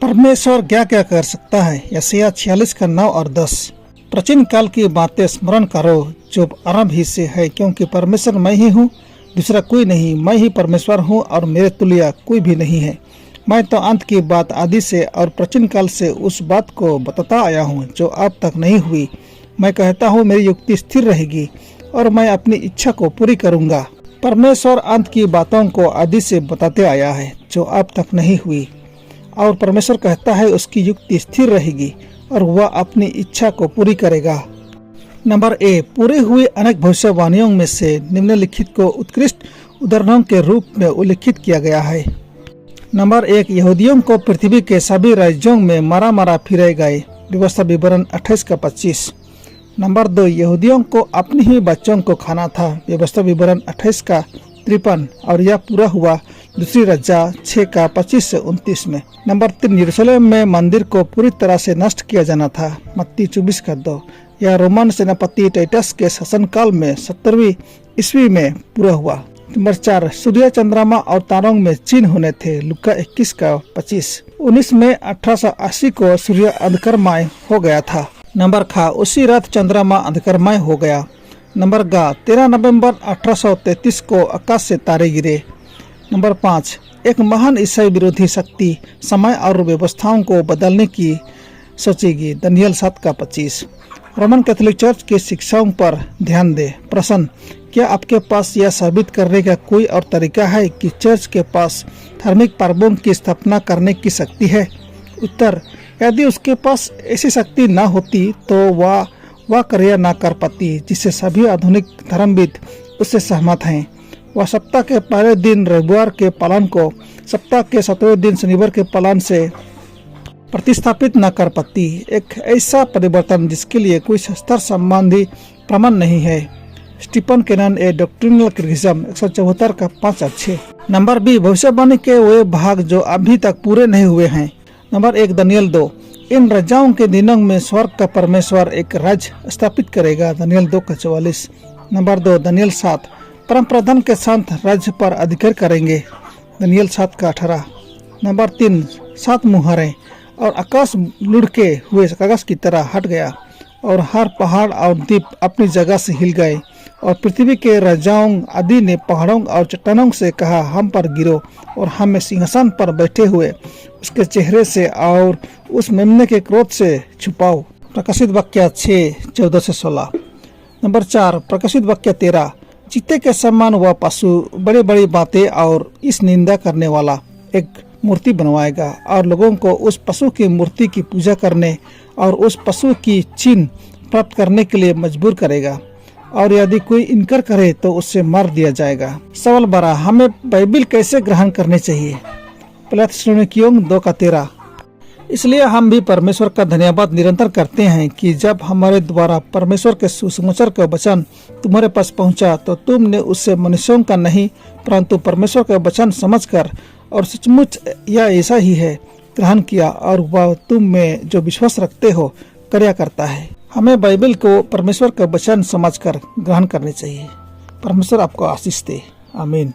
परमेश्वर क्या क्या कर सकता है। यशायाह 46 का 9 और 10। प्राचीन काल की बातें स्मरण करो जो आरंभ ही से है, क्योंकि परमेश्वर मैं ही हूँ, दूसरा कोई नहीं। मैं ही परमेश्वर हूँ और मेरे तुल्य कोई भी नहीं है। मैं तो अंत की बात आदि से और प्राचीन काल से उस बात को बताता आया हूँ जो अब तक नहीं हुई। मैं कहता हूँ मेरी युक्ति स्थिर रहेगी और मैं अपनी इच्छा को पूरी करूँगा। परमेश्वर अंत की बातों को आदि से बताते आया है जो अब तक नहीं हुई, और परमेश्वर कहता है उसकी युक्ति स्थिर रहेगी और वह अपनी इच्छा को पूरी करेगा। नंबर ए, पूरे हुए अनेक भविष्यवाणियों में से निम्नलिखित को उत्कृष्ट उदाहरणों के रूप में उल्लेखित किया गया है। नंबर 1, यहूदियों को पृथ्वी के सभी राज्यों में मारा मारा फिराए गए। व्यवस्था विवरण 28 का 25। नंबर 2, यहूदियों को अपने ही बच्चों को खाना था। व्यवस्था विवरण 28 का 53, और यह पूरा हुआ दूसरी रज्जा 6 का 25 से 29 में। नंबर 3, यरूशलेम में मंदिर को पूरी तरह से नष्ट किया जाना था। मत्ती 24 का 2। यह रोमन सेनापति टाइटस के शासनकाल में 70वीं ईस्वी में पूरा हुआ। नंबर 4, सूर्य चंद्रमा और तारों में चिन्ह होने थे। लुका 21 का 25। 19 में 1880 को सूर्य अंधकारमय हो गया था। नंबर ख, उसी रात चंद्रमा अंधकारमय हो गया। नंबर ग, 13 नवंबर 1833 को आकाश से तारे गिरे। नंबर 5, एक महान ईसाई विरोधी शक्ति समय और व्यवस्थाओं को बदलने की सोचेगी। दानियल 7 का 25। रोमन कैथोलिक चर्च की शिक्षाओं पर ध्यान दे। प्रश्न, क्या आपके पास यह साबित करने का कोई और तरीका है कि चर्च के पास धार्मिक पर्वों की स्थापना करने की शक्ति है? उत्तर, यदि उसके पास ऐसी शक्ति न होती तो वह कार्य न कर पाती जिससे सभी आधुनिक धर्मविद उससे सहमत हैं। वह सप्ताह के पहले दिन रविवार के पालन को सप्ताह के 7वें दिन शनिवार के पालन से प्रतिस्थापित न कर पाती। एक ऐसा परिवर्तन जिसके लिए कोई शास्त्र संबंधी प्रमाण नहीं है। स्टीफन केनन ए डॉक्ट्रिनल क्रिटिसिज्म 174 का 5 और 6। नंबर बी, भविष्यवाणी के वे भाग जो अभी तक पूरे नहीं हुए हैं। नंबर 1, दानियल 2, इन राजाओं के दिनों में स्वर्ग का परमेश्वर एक राज्य स्थापित करेगा। दानियल 2 का 44। नंबर 2, दानियल 7, परम प्रधान के संत राज्य पर अधिकार करेंगे। दानियल 7 का 18। नंबर 3, 7 मुहारें और आकाश लुढ़के हुए कागज की तरह हट गया और हर पहाड़ और द्वीप अपनी जगह से हिल गए, और पृथ्वी के राजाओं आदि ने पहाड़ों और चट्टानों से कहा, हम पर गिरो और हमें सिंहासन पर बैठे हुए उसके चेहरे से और उस मेमने के क्रोध से छुपाओ। प्रकाशित वाक्य 6:14 से 16। नंबर 4, प्रकाशित वाक्य 13, चीते के समान वह पशु बड़ी बड़ी बातें और इस निंदा करने वाला एक मूर्ति बनवाएगा और लोगों को उस पशु की मूर्ति की पूजा करने और उस पशु की चिन्ह प्राप्त करने के लिए मजबूर करेगा, और यदि कोई इनकार करे तो उससे मार दिया जाएगा। सवाल 12, हमें बाइबिल कैसे ग्रहण करनी चाहिए? पहला थिस्सलुनीकियों 2 का 13। इसलिए हम भी परमेश्वर का धन्यवाद निरंतर करते हैं कि जब हमारे द्वारा परमेश्वर के सुसमाचार का वचन तुम्हारे पास पहुंचा तो तुमने उससे मनुष्यों का नहीं परंतु परमेश्वर का वचन समझकर और सचमुच यह ऐसा ही है ग्रहण किया, और वह तुम में जो विश्वास रखते हो कार्य करता है। हमें बाइबल को परमेश्वर का वचन समझकर ग्रहण करनी चाहिए। परमेश्वर आपको आशीष दे। आमीन।